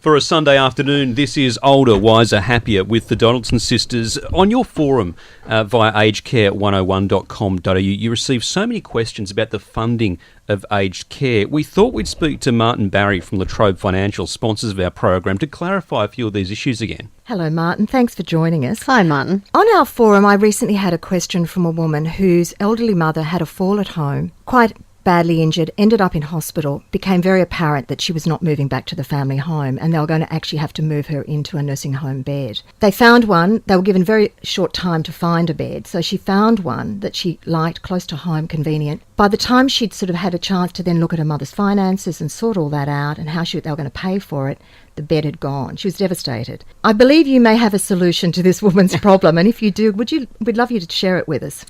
For a Sunday afternoon, this is Older, Wiser, Happier with the Donaldson sisters. On your forum via agedcare101.com.au, you received so many questions about the funding of aged care. We thought we'd speak to Martin Barry from La Trobe Financial, sponsors of our program, to clarify a few of these issues again. Hello, Martin. Thanks for joining us. Hi, Martin. On our forum, I recently had a question from a woman whose elderly mother had a fall at home, quite badly injured, ended up in hospital, became very apparent that she was not moving back to the family home and they were going to actually have to move her into a nursing home bed. They found one. They were given very short time to find a bed, so she found one that she liked, close to home, convenient. By the time she'd sort of had a chance to then look at her mother's finances and sort all that out and how they were going to pay for it, the bed had gone. She was devastated. I believe you may have a solution to this woman's problem, and if you do, we'd love you to share it with us.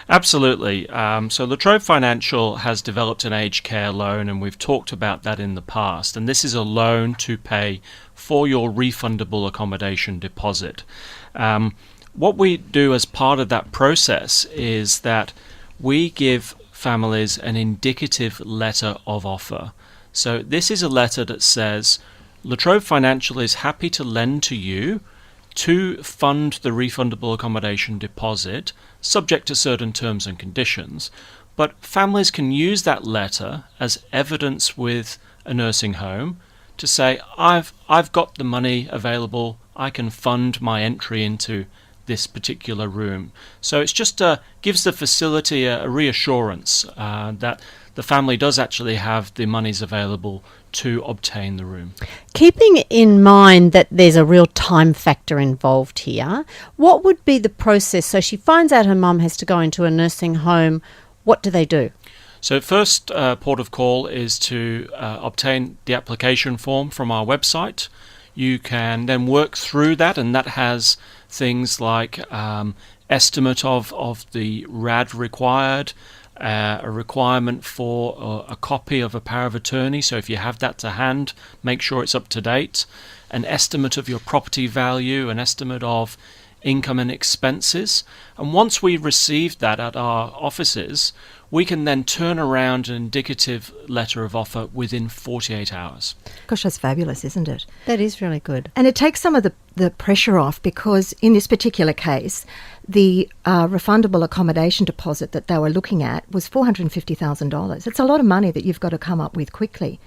Absolutely. So La Trobe Financial has developed an aged care loan, and we've talked about that in the past. And this is a loan to pay for your refundable accommodation deposit. What we do as part of that process is that we give families an indicative letter of offer. So this is a letter that says, La Trobe Financial is happy to lend to you to fund the refundable accommodation deposit, subject to certain terms and conditions, but families can use that letter as evidence with a nursing home to say, I've got the money available, I can fund my entry into this particular room. So it's just gives the facility a reassurance that the family does actually have the monies available to obtain the room. Keeping in mind that there's a real time factor involved here, what would be the process? So she finds out her mum has to go into a nursing home. What do they do? So first port of call is to obtain the application form from our website. You can then work through that, and that has things like estimate of the RAD required, a requirement for a copy of a power of attorney, so if you have that to hand, make sure it's up to date, an estimate of your property value, an estimate of income and expenses. And once we receive that at our offices, we can then turn around an indicative letter of offer within 48 hours. Gosh, that's fabulous, isn't it? That is really good. And it takes some of the pressure off, because in this particular case, the refundable accommodation deposit that they were looking at was $450,000. It's a lot of money that you've got to come up with quickly.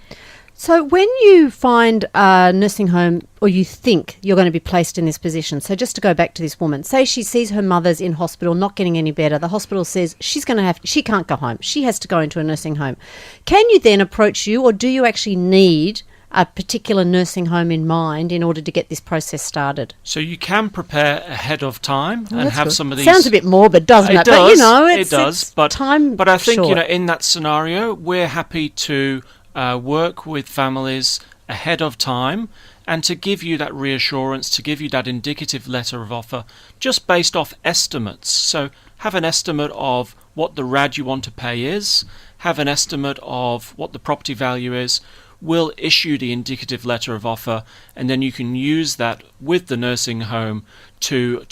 So when you find a nursing home, or you think you're going to be placed in this position, so just to go back to this woman, say she sees her mother's in hospital, not getting any better, the hospital says she can't go home, she has to go into a nursing home. Can you then approach you, or do you actually need a particular nursing home in mind in order to get this process started? So you can prepare ahead of time and have good. some of these. Sounds a bit morbid, doesn't it? Does, but it does. But time. But I think short. in that scenario, we're happy to work with families ahead of time and to give you that reassurance, to give you that indicative letter of offer, just based off estimates. So have an estimate of what the RAD you want to pay is, have an estimate of what the property value is. We'll issue the indicative letter of offer, and then you can use that with the nursing home to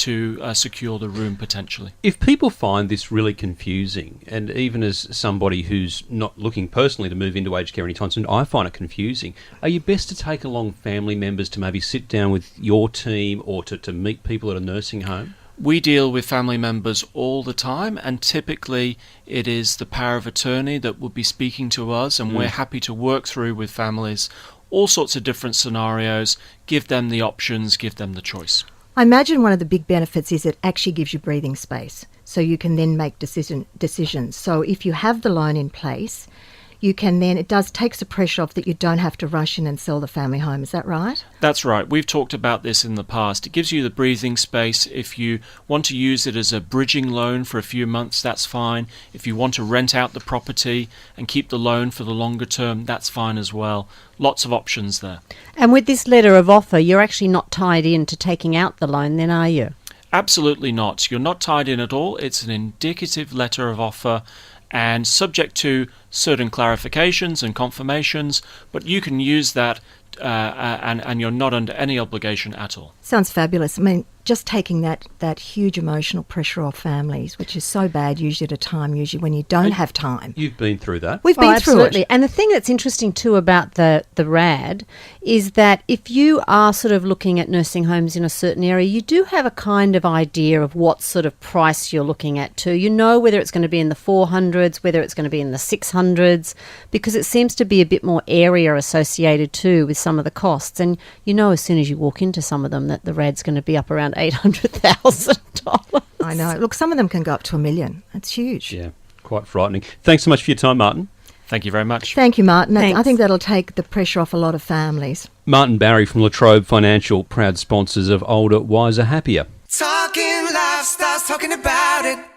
secure the room potentially. If people find this really confusing, and even as somebody who's not looking personally to move into aged care anytime soon, I find it confusing, are you best to take along family members to maybe sit down with your team, or to meet people at a nursing home? We deal with family members all the time, and typically it is the power of attorney that would be speaking to us, and we're happy to work through with families all sorts of different scenarios, give them the options, give them the choice. I imagine one of the big benefits is it actually gives you breathing space, so you can then make decisions. So if you have the loan in place, you can then, it takes the pressure off that you don't have to rush in and sell the family home. Is that right? That's right. We've talked about this in the past. It gives you the breathing space. If you want to use it as a bridging loan for a few months, that's fine. If you want to rent out the property and keep the loan for the longer term, that's fine as well. Lots of options there. And with this letter of offer, you're actually not tied in to taking out the loan then, are you? Absolutely not. You're not tied in at all. It's an indicative letter of offer, and subject to certain clarifications and confirmations, but you can use that and you're not under any obligation at all. Sounds fabulous. I mean, just taking that huge emotional pressure off families, which is so bad usually at a time when you don't have time. You've been through that. We've been through absolutely. it. And the thing that's interesting too about the RAD is that if you are sort of looking at nursing homes in a certain area, you do have a kind of idea of what sort of price you're looking at too. You know whether it's going to be in the 400s, whether it's going to be in the 600s, because it seems to be a bit more area associated too with some of the costs. And you know as soon as you walk into some of them that the RAD's going to be up around $800,000. I know. Look, some of them can go up to $1 million. That's huge. Yeah, quite frightening. Thanks so much for your time, Martin. Thank you very much. Thank you, Martin. Thanks. I think that'll take the pressure off a lot of families. Martin Barry from La Trobe Financial, proud sponsors of Older, Wiser, Happier. Talking lifestyles, talking about it.